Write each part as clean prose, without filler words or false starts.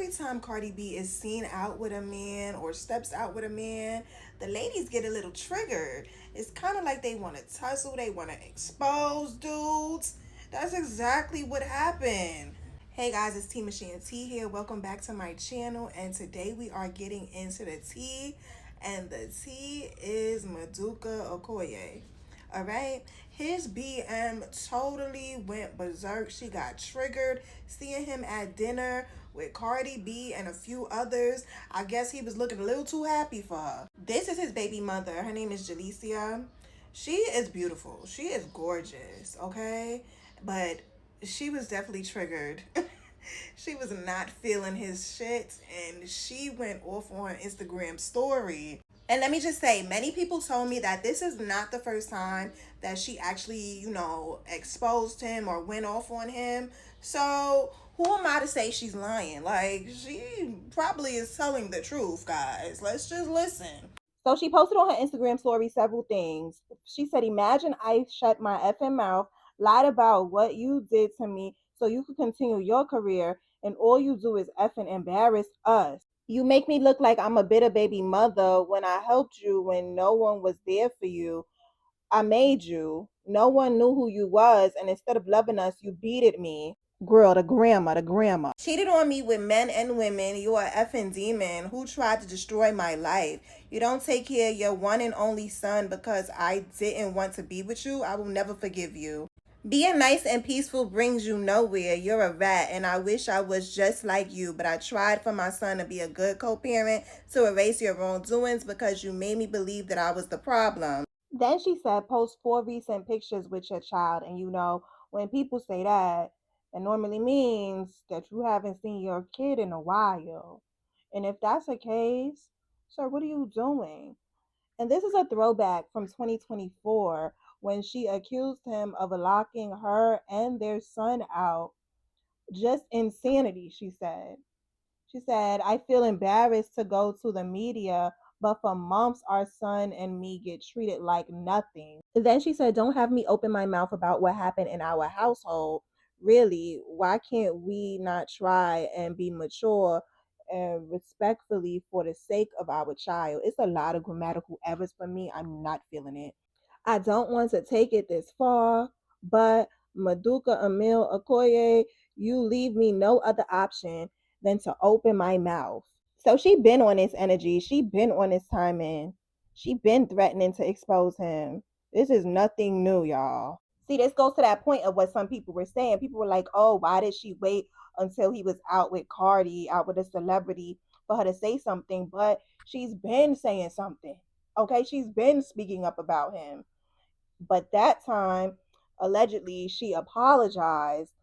every time Cardi B is seen out with a man or steps out with a man, the ladies get a little triggered. It's kind of like they want to tussle, they want to expose dudes. That's exactly what happened. Hey guys, it's T Machine T here. Welcome back to my channel, and today we are getting into the tea, and the tea is Maduka Okoye. All right, his BM totally went berserk. She got triggered seeing him at dinner with Cardi B and a few others. I guess he was looking a little too happy for her. This is his baby mother. Her name is Jalecia. She is beautiful. She is gorgeous, okay? But she was definitely triggered. She was not feeling his shit, and she went off on her Instagram story. And let me just say, many people told me that this is not the first time that she actually, exposed him or went off on him. So who am I to say she's lying? Like, she probably is telling the truth, guys. Let's just listen. So she posted on her Instagram story several things. She said, "Imagine I shut my effing mouth, lied about what you did to me so you could continue your career, and all you do is effing embarrass us. You make me look like I'm a bitter baby mother when I helped you when no one was there for you. I made you. No one knew who you was, and instead of loving us, you beated me." Girl, the grandma. Cheated on me with men and women. You're a effing demon who tried to destroy my life. You don't take care of your one and only son because I didn't want to be with you. I will never forgive you. Being nice and peaceful brings you nowhere. You're a rat, and I wish I was just like you, but I tried for my son to be a good co-parent to erase your wrongdoings because you made me believe that I was the problem. Then she said, post 4 recent pictures with your child. And when people say that, it normally means that you haven't seen your kid in a while. And if that's the case, sir, what are you doing? And this is a throwback from 2024 when she accused him of locking her and their son out. Just insanity, she said. She said, "I feel embarrassed to go to the media, but for months our son and me get treated like nothing." Then she said, "Don't have me open my mouth about what happened in our household. Really, why can't we not try and be mature and respectfully for the sake of our child?" It's a lot of grammatical errors for me. I'm not feeling it. "I don't want to take it this far, but Maduka Emil Okoye, you leave me no other option than to open my mouth." So she been on this energy. She been on this timing. She been threatening to expose him. This is nothing new, y'all. See, this goes to that point of what some people were saying. People were like, "Oh, why did she wait until he was out with Cardi, out with a celebrity, for her to say something?" But she's been saying something. Okay, she's been speaking up about him. But that time, allegedly, she apologized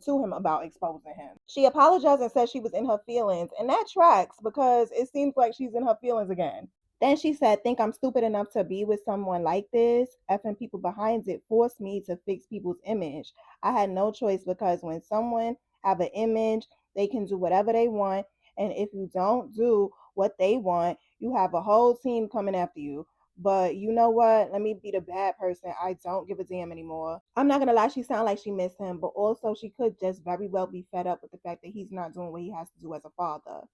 to him about exposing him. She apologized and said she was in her feelings, and that tracks because it seems like she's in her feelings again. Then she said, "Think I'm stupid enough to be with someone like this? Effing people behind it forced me to fix people's image. I had no choice because when someone have an image, they can do whatever they want. And if you don't do what they want, you have a whole team coming after you. But you know what? Let me be the bad person. I don't give a damn anymore." I'm not gonna lie, she sounds like she missed him, but also she could just very well be fed up with the fact that he's not doing what he has to do as a father.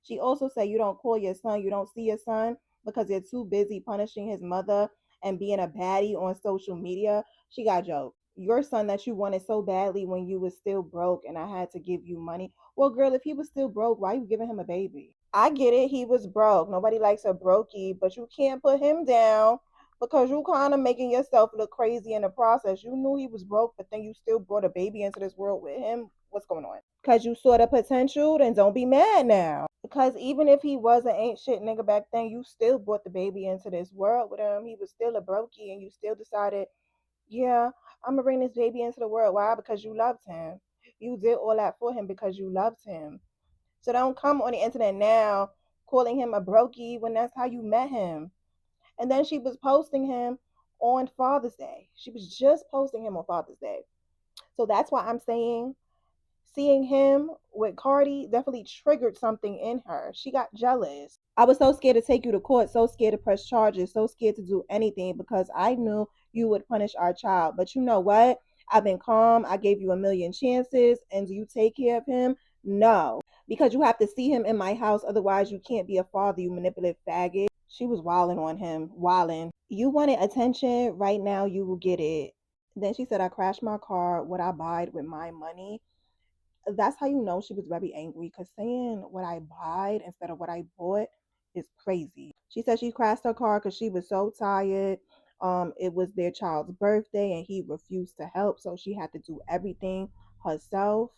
She also said, "You don't call your son, you don't see your son because you're too busy punishing his mother and being a baddie on social media." She got jokes. "Your son that you wanted so badly when you was still broke and I had to give you money." Well, girl, if he was still broke, why you giving him a baby? I get it, he was broke. Nobody likes a brokey, but you can't put him down because you kind of making yourself look crazy in the process. You knew he was broke, but then you still brought a baby into this world with him. What's going on? Because you saw the potential, then don't be mad now. Because even if he was an ain't shit nigga back then, you still brought the baby into this world with him. He was still a brokey, and you still decided, "Yeah, I'm gonna bring this baby into the world." Why? Because you loved him. You did all that for him because you loved him. So don't come on the internet now calling him a brokey when that's how you met him. And then she was posting him on Father's Day. She was just posting him on Father's Day. So that's why I'm saying seeing him with Cardi definitely triggered something in her. She got jealous. "I was so scared to take you to court, so scared to press charges, so scared to do anything because I knew you would punish our child. But you know what? I've been calm. I gave you a million chances. And do you take care of him? No." because you have to see him in my house. Otherwise, you can't be a father, you manipulative faggot. She was wilding on him, wilding. You wanted attention, right now you will get it. Then she said, I crashed my car. What I buy with my money. That's how you know she was very angry because saying what I bought instead of what I bought is crazy. She said she crashed her car because she was so tired. It was their child's birthday and he refused to help, so she had to do everything herself.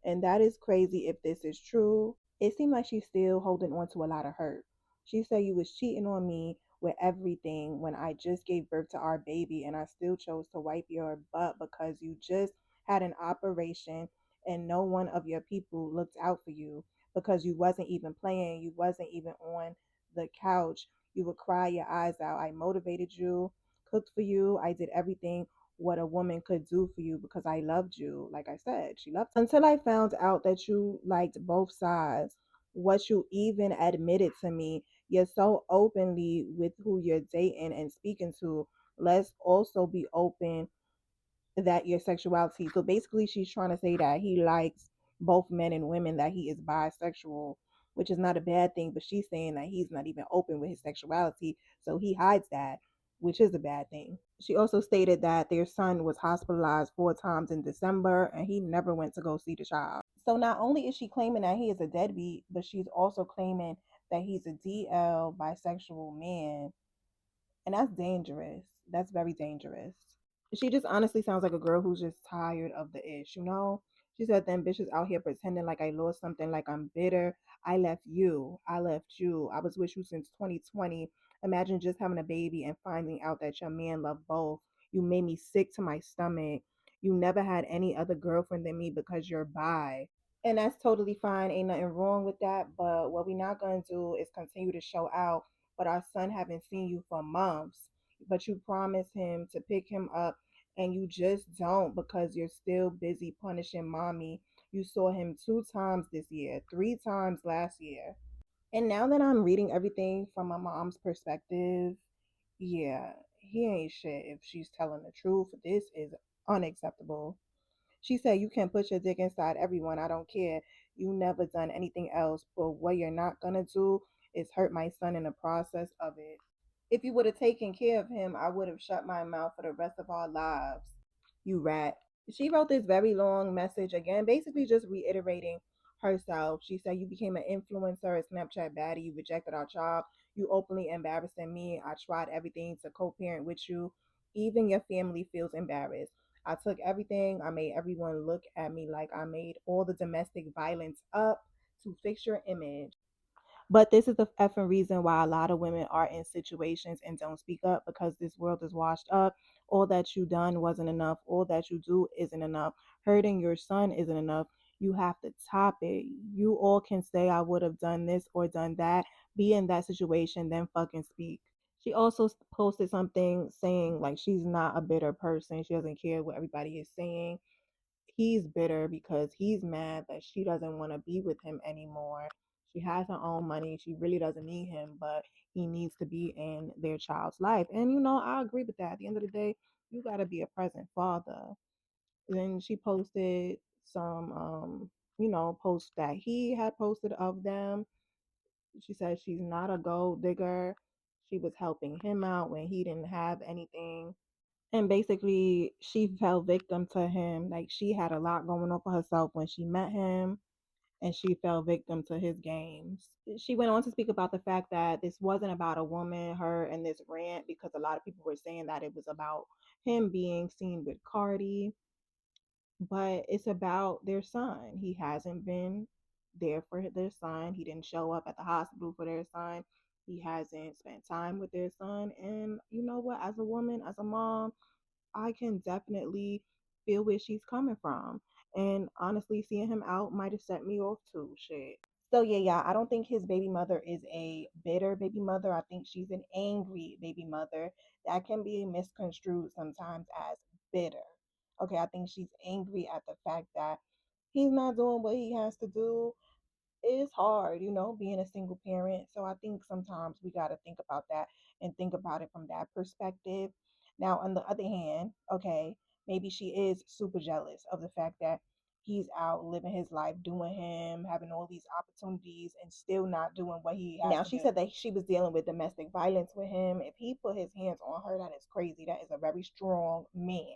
And that is crazy if this is true. It seemed like she's still holding on to a lot of hurt. She said you was cheating on me with everything when I just gave birth to our baby and I still chose to wipe your butt because you just had an operation and no one of your people looked out for you because you wasn't even playing, you wasn't even on the couch. You would cry your eyes out. I motivated you, cooked for you, I did everything what a woman could do for you because I loved you. Like I said, she loved until I found out that you liked both sides. What you even admitted to me, you're so openly with who you're dating and speaking to. Let's also be open that your sexuality. So basically, she's trying to say that he likes both men and women, that he is bisexual, which is not a bad thing. But she's saying that he's not even open with his sexuality, so he hides that, which is a bad thing. She also stated that their son was hospitalized 4 times in December and he never went to go see the child. So not only is she claiming that he is a deadbeat, but she's also claiming that he's a DL bisexual man. And that's dangerous. That's very dangerous. She just honestly sounds like a girl who's just tired of the ish, you know? She said, them bitches out here pretending like I lost something, like I'm bitter. I left you. I left you. I was with you since 2020. Imagine just having a baby and finding out that your man loved both. You made me sick to my stomach. You never had any other girlfriend than me because you're bi. And that's totally fine. Ain't nothing wrong with that. But what we're not going to do is continue to show out. But our son haven't seen you for months. But you promised him to pick him up and you just don't because you're still busy punishing mommy. You saw him 2 times this year, 3 times last year. And now that I'm reading everything from my mom's perspective, yeah, he ain't shit if she's telling the truth. This is unacceptable. She said, you can put your dick inside everyone. I don't care. You never done anything else. But what you're not going to do is hurt my son in the process of it. If you would have taken care of him, I would have shut my mouth for the rest of our lives. You rat. She wrote this very long message again, basically just reiterating herself. She said, you became an influencer, a Snapchat baddie. You rejected our child. You openly embarrassing me. I tried everything to co parent with you. Even your family feels embarrassed. I took everything. I made everyone look at me like I made all the domestic violence up to fix your image. But this is the effing reason why a lot of women are in situations and don't speak up because this world is washed up. All that you done wasn't enough. All that you do isn't enough. Hurting your son isn't enough. You have to top it. You all can say, I would have done this or done that. Be in that situation, then fucking speak. She also posted something saying like she's not a bitter person. She doesn't care what everybody is saying. He's bitter because he's mad that she doesn't want to be with him anymore. She has her own money. She really doesn't need him, but he needs to be in their child's life. And I agree with that. At the end of the day, you got to be a present father. Then she posted some posts that he had posted of them. She said she's not a gold digger. She was helping him out when he didn't have anything. And basically, she fell victim to him. Like, she had a lot going on for herself when she met him, and she fell victim to his games. She went on to speak about the fact that this wasn't about a woman, her, and this rant, because a lot of people were saying that it was about him being seen with Cardi, but it's about their son. He hasn't been there for their son. He didn't show up at the hospital for their son. He hasn't spent time with their son. And you know what? As a woman, as a mom, I can definitely feel where she's coming from. And honestly, seeing him out might have set me off too. Shit. So yeah, I don't think his baby mother is a bitter baby mother. I think she's an angry baby mother that can be misconstrued sometimes as bitter. Okay, I think she's angry at the fact that he's not doing what he has to do. It's hard, being a single parent. So I think sometimes we got to think about that and think about it from that perspective. Now, on the other hand, okay, maybe she is super jealous of the fact that he's out living his life, doing him, having all these opportunities, and still not doing what he has now, to do. Now, she said that she was dealing with domestic violence with him. If he put his hands on her, that is crazy. That is a very strong man.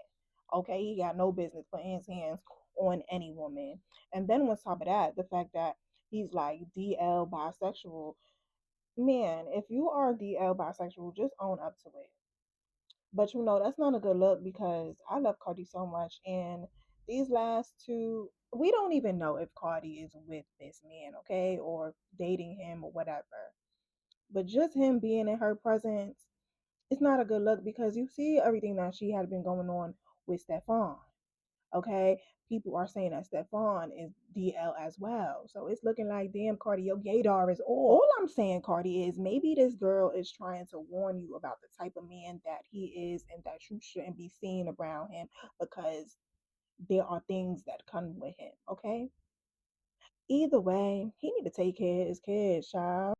Okay, he got no business putting his hands on any woman. And then on top of that, the fact that he's like DL bisexual. Man, if you are DL bisexual, just own up to it. But that's not a good look because I love Cardi so much. And these last two, we don't even know if Cardi is with this man, okay, or dating him or whatever. But just him being in her presence, it's not a good look because you see everything that she had been going on with Stefan. Okay, people are saying that Stefan is DL as well. So it's looking like, damn, Cardi, your gaydar is off. All I'm saying, Cardi, is maybe this girl is trying to warn you about the type of man that he is and that you shouldn't be seen around him because there are things that come with him. Okay. Either way, he need to take care of his kids, child.